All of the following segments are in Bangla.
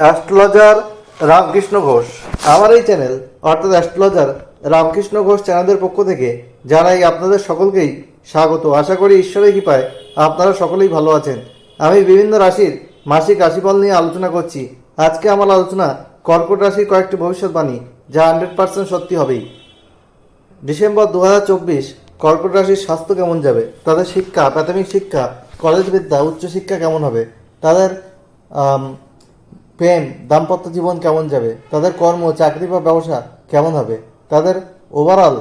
অ্যাস্ট্রোলজার রামকৃষ্ণ ঘোষ। আমার এই চ্যানেল অর্থাৎ অ্যাস্ট্রোলজার রামকৃষ্ণ ঘোষ চ্যানেলের পক্ষ থেকে জানাই আপনাদের সকলকেই স্বাগত। আশা করি ঈশ্বরের কৃপায় আপনারা সকলেই ভালো আছেন। আমি বিভিন্ন রাশির মাসিক রাশিফল নিয়ে আলোচনা করছি। আজকে আমার আলোচনা কর্কট রাশির কয়েকটি ভবিষ্যৎবাণী, যা 100% সত্যি হবেই। ডিসেম্বর 2024 কর্কট রাশির স্বাস্থ্য কেমন যাবে, তাদের শিক্ষা, প্রাথমিক শিক্ষা, কলেজ বিদ্যা, উচ্চশিক্ষা কেমন হবে, তাদের প্রেম, দাম্পত্য জীবন কেমন যাবে, তাদের কর্ম, চাকরি বা ব্যবসা কেমন হবে, তাদের ওভারঅল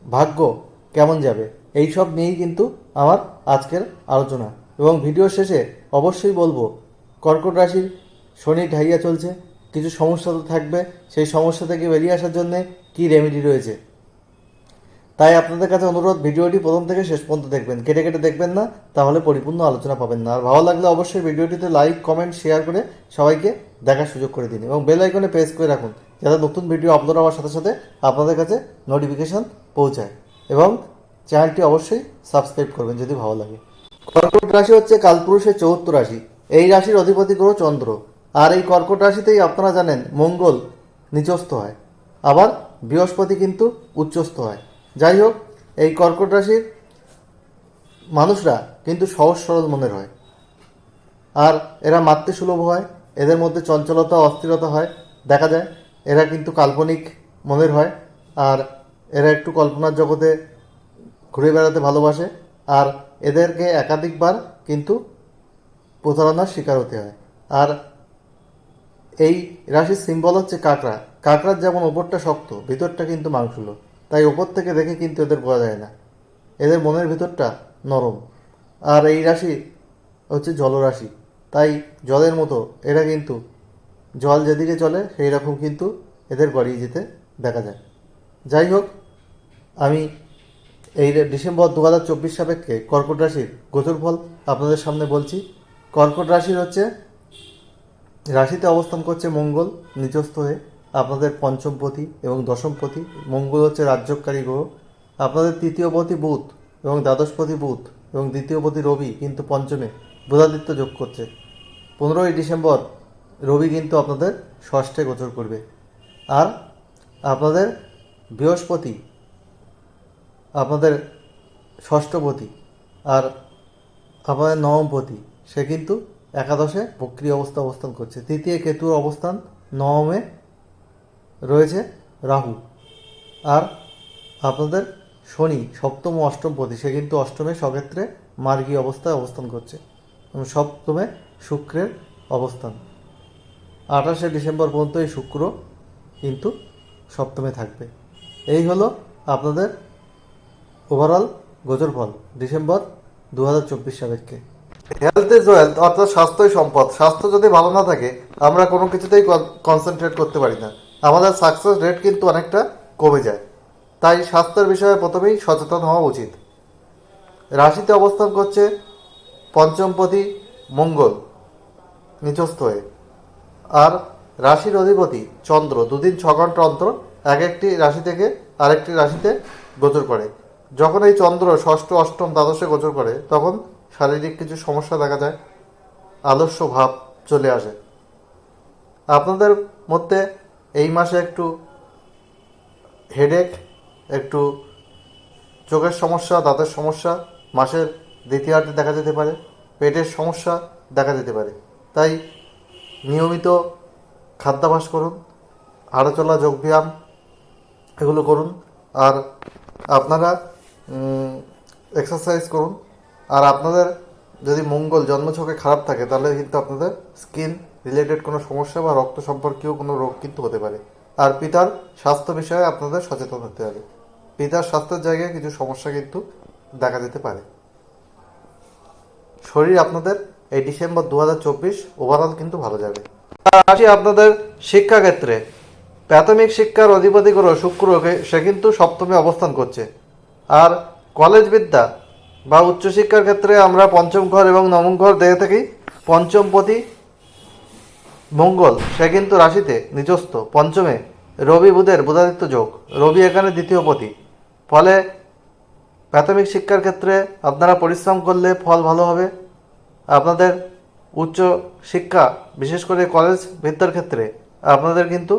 ভাগ্য কেমন যাবে, এই সব নিয়েই কিন্তু আমার আজকের আলোচনা। এবং ভিডিও শেষে অবশ্যই বলবো কর্কট রাশির শনি ঢাইয়া চলছে, কিছু সমস্যা তো থাকবে, সেই সমস্যা থেকে বেরিয়ে আসার জন্যে কী রেমেডি রয়েছে। তাই আপনাদের কাছে অনুরোধ, ভিডিওটি প্রথম থেকে শেষ পর্যন্ত দেখবেন, কেটে কেটে দেখবেন না, তাহলে পরিপূর্ণ আলোচনা পাবেন না। আর ভালো লাগলে অবশ্যই ভিডিওটিতে লাইক, কমেন্ট, শেয়ার করে সবাইকে দেখার সুযোগ করে দিন এবং বেল আইকনে প্রেস করে রাখুন, যাতে নতুন ভিডিও আপলোড হওয়ার সাথে সাথে আপনাদের কাছে নোটিফিকেশন পৌঁছায়। এবং চ্যানেলটি অবশ্যই সাবস্ক্রাইব করবেন যদি ভালো লাগে। কর্কট রাশি হচ্ছে কালপুরুষের চতুর্থ রাশি। এই রাশির অধিপতি গ্রহ চন্দ্র। আর এই কর্কট রাশিতেই আপনারা জানেন মঙ্গল নিচস্থ হয়, আবার বৃহস্পতি কিন্তু উচ্চস্থ হয়। যাই হোক, এই কর্কট রাশির মানুষরা কিন্তু সহজ সরল মনের হয়, আর এরা মাতৃসুলভ হয়। এদের মধ্যে চঞ্চলতা, অস্থিরতা হয় দেখা যায়। এরা কিন্তু কাল্পনিক মনের হয়, আর এরা একটু কল্পনার জগতে ঘুরে বেড়াতে ভালোবাসে। আর এদেরকে একাধিকবার কিন্তু প্রতারণার শিকার হতে হয়। আর এই রাশির সিম্বল হচ্ছে কাঁকড়া। কাঁকড়ার যেমন ওপরটা শক্ত, ভিতরটা কিন্তু মাংসুলো, তাই ওপর থেকে দেখে কিন্তু এদের বোঝা যায় না, এদের মনের ভিতরটা নরম। আর এই রাশি হচ্ছে জলরাশি, তাই জলের মতো এরা কিন্তু জল যেদিকে চলে সেই রকম কিন্তু এদের গড়িয়ে যেতে দেখা যায়। যাই হোক, আমি এই ডিসেম্বর 2024 সাপেক্ষে কর্কট রাশির গোচর ফল আপনাদের সামনে বলছি। কর্কট রাশির হচ্ছে রাশিতে অবস্থান করছে মঙ্গল নিচস্থ হয়ে, আপনাদের পঞ্চমপতি এবং দশমপতি। মঙ্গল হচ্ছে রাজ্যকারী গ্রহ। আপনাদের তৃতীয়পতি বুধ এবং দ্বাদশপতি বুধ এবং দ্বিতীয়পতি রবি কিন্তু পঞ্চমে বুধাদিত্য যোগ করছে। 15ই ডিসেম্বর রবি কিন্তু আপনাদের ষষ্ঠে গোচর করবে। আর আপনাদের বৃহস্পতি আপনাদের ষষ্ঠপতি, আর আপনাদের নবমপতি, সে কিন্তু একাদশে বক্রী অবস্থান করছে। তৃতীয় কেতুর অবস্থান, নবমে রয়েছে রাহু। আর আপনাদের শনি সপ্তম ও অষ্টমপতি, সে কিন্তু অষ্টমে স্বক্ষেত্রে মার্গী অবস্থায় অবস্থান করছে। এবং সপ্তমে শুক্রের অবস্থান। 28শে ডিসেম্বর পর্যন্ত এই শুক্র কিন্তু সপ্তমে থাকবে। এই হলো আপনাদের ওভারঅল গোচর ফল ডিসেম্বর 2024 সাপেক্ষে। হেলথ ইজ ওয়েলথ, অর্থাৎ স্বাস্থ্যই সম্পদ। স্বাস্থ্য যদি ভালো না থাকে আমরা কোনো কিছুতেই কনসেন্ট্রেট করতে পারি না, আমাদের সাকসেস রেট কিন্তু অনেকটা কমে যায়। তাই স্বাস্থ্যের বিষয়ে প্রথমেই সচেতন হওয়া উচিত। রাশিতে অবস্থান করছে পঞ্চমপতি মঙ্গল নিচস্থ হয়ে, আর রাশির অধিপতি চন্দ্র 2 দিন 6 ঘন্টা অন্তর এক একটি রাশি থেকে আরেকটি রাশিতে গোচর করে। যখন এই চন্দ্র ষষ্ঠ, অষ্টম, দ্বাদশে গোচর করে তখন শারীরিক কিছু সমস্যা দেখা যায়, আলস্য ভাব চলে আসে। আপনাদের মধ্যে এই মাসে একটু হেডেক, একটু চোখের সমস্যা, দাঁতের সমস্যা মাসের দ্বিতীয়ার্ধে দেখা যেতে পারে, পেটের সমস্যা দেখা যেতে পারে। তাই নিয়মিত খাদ্যাভ্যাস করুন, হাঁটাচলা, যোগব্যায়াম এগুলো করুন। আর আপনারা এক্সারসাইজ করুন। আর আপনাদের যদি মঙ্গল জন্মছকে খারাপ থাকে তাহলে কিন্তু আপনাদের স্কিন রিলেটেড কোনো সমস্যা বা রক্ত সম্পর্কীয় কোনো রোগ কিন্তু হতে পারে। আর পিতার স্বাস্থ্য বিষয়ে আপনাদের সচেতন হতে হবে। পিতার স্বাস্থ্যের জায়গায় কিছু সমস্যা কিন্তু দেখা যেতে পারে। শরীর আপনাদের এই ডিসেম্বর 2024 ওভারঅল কিন্তু ভালো যাবে। আসি আপনাদের শিক্ষাক্ষেত্রে। প্রাথমিক শিক্ষার অধিপতি গ্রহ শুক্রকে, সে কিন্তু সপ্তমে অবস্থান করছে। আর কলেজ বিদ্যা বা উচ্চশিক্ষার ক্ষেত্রে আমরা পঞ্চম ঘর এবং নবম ঘর দেখে থাকি। পঞ্চমপতি মঙ্গল, সে কিন্তু রাশিতে নিচস্থ, পঞ্চমে রবি বুধের বুধাদিত্য যোগ, রবি এখানে দ্বিতীয়পতি। ফলে প্রাথমিক শিক্ষার ক্ষেত্রে আপনারা পরিশ্রম করলে ফল ভালো হবে। আপনাদের উচ্চ শিক্ষা বিশেষ করে কলেজ বিদ্যার ক্ষেত্রে আপনাদের কিন্তু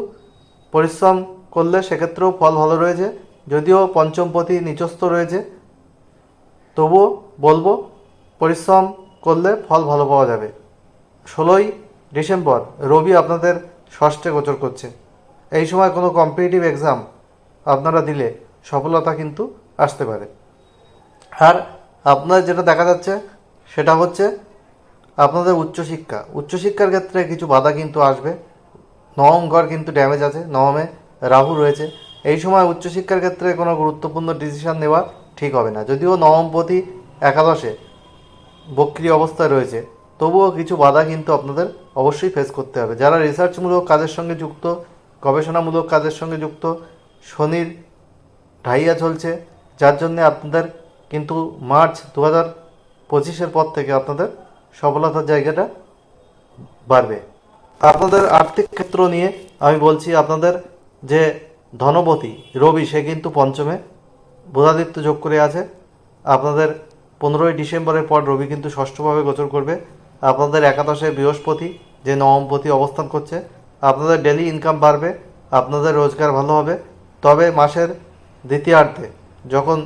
পরিশ্রম করলে সেক্ষেত্রেও ফল ভালো রয়েছে। যদিও পঞ্চমপতি নিচস্থ রয়েছে, তবুও বলবো পরিশ্রম করলে ফল ভালো পাওয়া যাবে। 16ই ডিসেম্বর রবি আপনাদের ষষ্ঠে গোচর করছে। এই সময় কোনো কম্পিটিটিভ এক্সাম আপনারা দিলে সফলতা কিন্তু আসতে পারে। আর আপনার যেটা দেখা যাচ্ছে সেটা হচ্ছে আপনাদের উচ্চশিক্ষার ক্ষেত্রে কিছু বাধা কিন্তু আসবে। নবম ঘর কিন্তু ড্যামেজ আছে, নবমে রাহু রয়েছে। এই সময় উচ্চশিক্ষার ক্ষেত্রে কোনো গুরুত্বপূর্ণ ডিসিশন নেওয়া ঠিক হবে না। যদিও নবমপতি একাদশে বক্রি অবস্থায় রয়েছে, তবুও কিছু বাধা কিন্তু আপনাদের অবশ্যই ফেস করতে হবে। যারা রিসার্চমূলক কাজের সঙ্গে যুক্ত, গবেষণামূলক কাজের সঙ্গে যুক্ত, শনির ঢাইয়া চলছে, যার জন্যে আপনাদের কিন্তু মার্চ 2025-এর পর থেকে আপনাদের সফলতার জায়গাটা বাড়বে। আপনাদের আর্থিক ক্ষেত্র নিয়ে আমি বলছি, আপনাদের যে ধনপতি রবি সে কিন্তু পঞ্চমে বুধাদিত্য যোগ করে আছে। আপনাদের 15ই ডিসেম্বরের পর রবি কিন্তু ষষ্ঠভাবে গোচর করবে। আপনাদের একাদশে বৃহস্পতি যে নবমপতি অবস্থান করছে, আপনাদের ডেলি ইনকাম বাড়বে, আপনাদের রোজগার ভালো হবে। তবে মাসের দ্বিতীয়ার্ধে যখন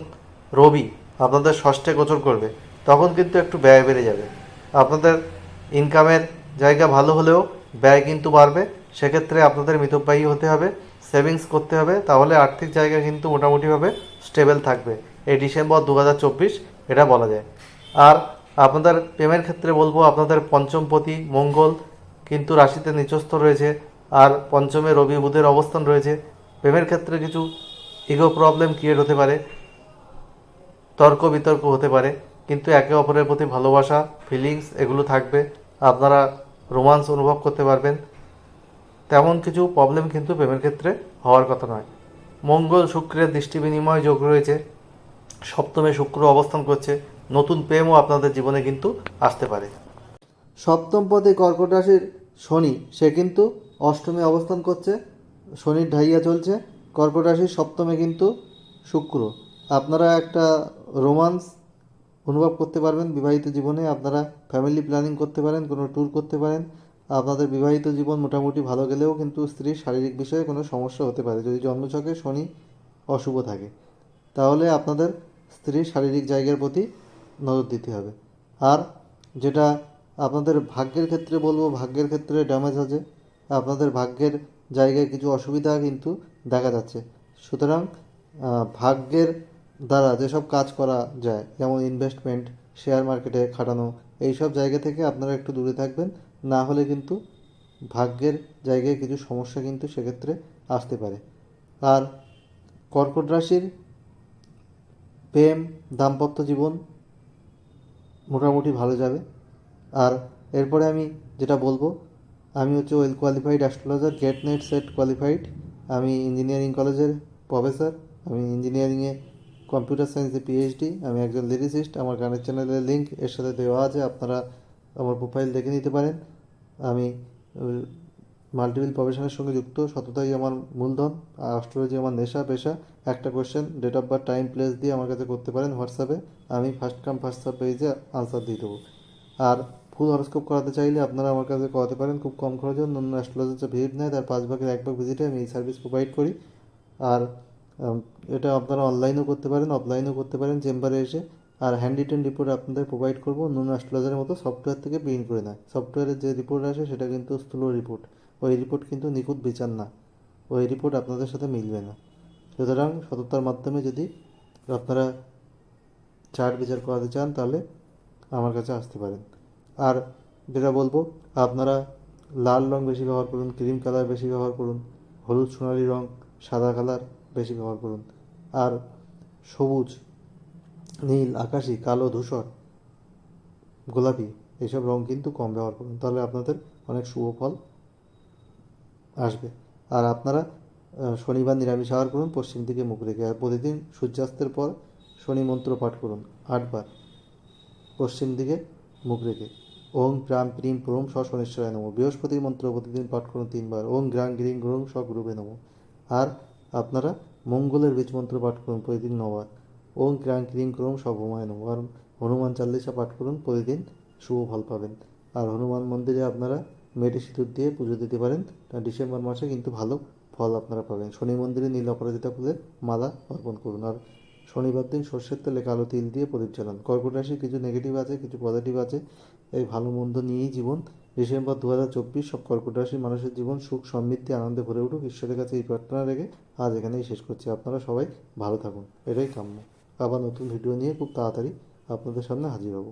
রবি আপনাদের ষষ্ঠে গোচর করবে, তখন কিন্তু একটু ব্যয় বেড়ে যাবে। আপনাদের ইনকামের জায়গা ভালো হলেও ব্যয় কিন্তু বাড়বে। সেক্ষেত্রে আপনাদের মিতব্যয়ী হতে হবে, সেভিংস করতে হবে, তাহলে আর্থিক জায়গা কিন্তু মোটামুটিভাবে স্টেবল থাকবে এই ডিসেম্বর 2024, এটা বলা যায়। আর আপনাদের প্রেমের ক্ষেত্রে বলবো, আপনাদের পঞ্চমপতি মঙ্গল কিন্তু রাশিতে নিচস্থ রয়েছে, আর পঞ্চমে রবি বুধের অবস্থান রয়েছে। প্রেমের ক্ষেত্রে কিছু ইগো প্রবলেম ক্রিয়েট হতে পারে, তর্ক বিতর্ক হতে পারে, কিন্তু একে অপরের প্রতি ভালোবাসা, ফিলিংস এগুলো থাকবে। আপনারা রোমান্স অনুভব করতে পারবেন। তেমন কিছু প্রবলেম কিন্তু প্রেমের ক্ষেত্রে হওয়ার কথা নয়। মঙ্গল শুক্রের দৃষ্টি বিনিময় যোগ রয়েছে, সপ্তমে শুক্র অবস্থান করছে, নতুন প্রেমও আপনাদের জীবনে কিন্তু আসতে পারে। সপ্তম পদে কর্কট রাশির শনি সে কিন্তু অষ্টমে অবস্থান করছে, শনির ঢাইয়া চলছে। কর্কট রাশির সপ্তমে কিন্তু শুক্র। আপনারা একটা রোমান্স অনুভব করতে পারবেন বিবাহিত জীবনে। আপনারা ফ্যামিলি প্ল্যানিং করতে পারেন, কোনো ট্যুর করতে পারেন। আপনাদের বিবাহিত জীবন মোটামুটি ভালো গেলেও কিন্তু স্ত্রীর শারীরিক বিষয়ে কোনো সমস্যা হতে পারে যদি জন্মছকে শনি অশুভ থাকে। তাহলে আপনাদের স্ত্রীর শারীরিক জায়গার প্রতি নজর দিতে হবে। আর যেটা আপনাদের ভাগ্যের ক্ষেত্রে বলবো, ভাগ্যের ক্ষেত্রে ড্যামেজ আছে, আপনাদের ভাগ্যের জায়গায় কিছু অসুবিধা কিন্তু দেখা যাচ্ছে। সুতরাং ভাগ্যের দ্বারা যেসব কাজ করা যায়, যেমন ইনভেস্টমেন্ট, শেয়ার মার্কেটে খাটানো, এই সব জায়গা থেকে আপনারা একটু দূরে থাকবেন। না হলে কিন্তু ভাগ্যের জায়গায় কিছু সমস্যা কিন্তু সেক্ষেত্রে আসতে পারে। আর কর্কট রাশির প্রেম দাম্পত্য জীবন মোটামুটি ভালো যাবে। আর এরপরে আমি যেটা বলবো, আমি হচ্ছে well qualified astrologer, GATE NET SET qualified. আমি ইঞ্জিনিয়ারিং কলেজের প্রফেসর। আমি ইঞ্জিনিয়ারিংয়ে কম্পিউটার সায়েন্সে পিএইচডি। আমি একজন লিরিসিস্ট। আমার গানের চ্যানেলের লিঙ্ক এর সাথে দেওয়া আছে, আপনারা আমার প্রোফাইল দেখে নিতে পারেন। আমি মাল্টিপল প্রফেশনের সঙ্গে যুক্ত, সততাই আমার মূলধন, আর অ্যাস্ট্রোলজি আমার নেশা পেশা। একটা question, date of birth, time, place দিয়ে আমার কাছে করতে পারেন হোয়াটসঅ্যাপে। আমি ফার্স্ট কাম ফার্স্ট সার্ভ পেজে আনসার দিয়ে দেবো। আর ফুল হরস্কোপ করাতে চাইলে আপনারা আমার কাছে করাতে পারেন খুব কম খরচে। অন্য অ্যাস্ট্রোলজার যে ভিজিট নেয় তার 5 ভাগের 1 ভাগ ভিজিটে আমি এই সার্ভিস প্রোভাইড করি। আর এটা আপনারা অনলাইনেও করতে পারেন, অফলাইনেও করতে পারেন চেম্বারে এসে। আর হ্যান্ড রিটেন রিপোর্ট আপনাদের প্রোভাইড করবো অন্য অ্যাস্ট্রোলজারের মতো সফটওয়্যার থেকে প্রিন্ট করে নেয়। সফটওয়্যারের যে রিপোর্ট আসে সেটা কিন্তু স্থূল রিপোর্ট, ওই রিপোর্ট কিন্তু নিখুঁত বিচার না, ওই রিপোর্ট আপনাদের সাথে মিলবে না। সুতরাং সততার মাধ্যমে যদি আপনারা চার্ট বিচার করাতে চান তাহলে আমার কাছে আসতে পারেন। আর যেটা বলবো, আপনারা লাল রং বেশি ব্যবহার করুন, ক্রিম কালার বেশি ব্যবহার করুন, হলুদ সোনালি রং, সাদা কালার বেশি ব্যবহার করুন। আর সবুজ, নীল, আকাশি, কালো, ধূসর, গোলাপি এইসব রং কিন্তু কম ব্যবহার করুন, তাহলে আপনাদের অনেক শুভ ফল আসবে। আর আপনারা শনিবার নিরামিষ আহার করুন পশ্চিম দিকে মুখ রেখে। আর প্রতিদিন সূর্যাস্তের পর শনি মন্ত্র পাঠ করুন 8 বার পশ্চিম দিকে মুখ রেখে। ওং গ্রাম ক্রিম প্রোম স শনেশ্বরায় নমঃ। বৃহস্পতির মন্ত্র প্রতিদিন পাঠ করুন 3 বার, ওং গ্রাম গ্রিং গ্রোং স গুরুবে নমঃ। আর আপনারা মঙ্গলের বীজ মন্ত্র পাঠ করুন প্রতিদিন 9 বার, ওং গ্রাম ক্রিং ক্রোং স ভৌমায় নমঃ। আর হনুমান চাল্লিশা পাঠ করুন প্রতিদিন, শুভ ফল পাবেন। আর হনুমান মন্দিরে আপনারা মেটে সিঁদুর দিয়ে পুজো দিতে পারেন। ডিসেম্বর মাসে কিন্তু ভালো ফল আপনারা পাবেন। শনি মন্দিরে নীল অপরাজিতা ফুলের মালা অর্পণ করুন। আর শনিবার দিন সর্ষের তেলে কালো তিল দিয়ে প্রদীপ জ্বালান। কর্কট রাশির কিছু নেগেটিভ আছে, কিছু পজিটিভ আছে। এই ভালো মন্দ নিয়েই জীবন। ডিসেম্বর 2024 সব কর্কট রাশির মানুষের জীবন সুখ সমৃদ্ধি আনন্দে ভরে উঠুক, ঈশ্বরের কাছে এই প্রার্থনা রেখে আজ এখানেই শেষ করছি। আপনারা সবাই ভালো থাকুন, এটাই কাম্য। আবার নতুন ভিডিও নিয়ে খুব তাড়াতাড়ি আপনাদের সামনে হাজির হব।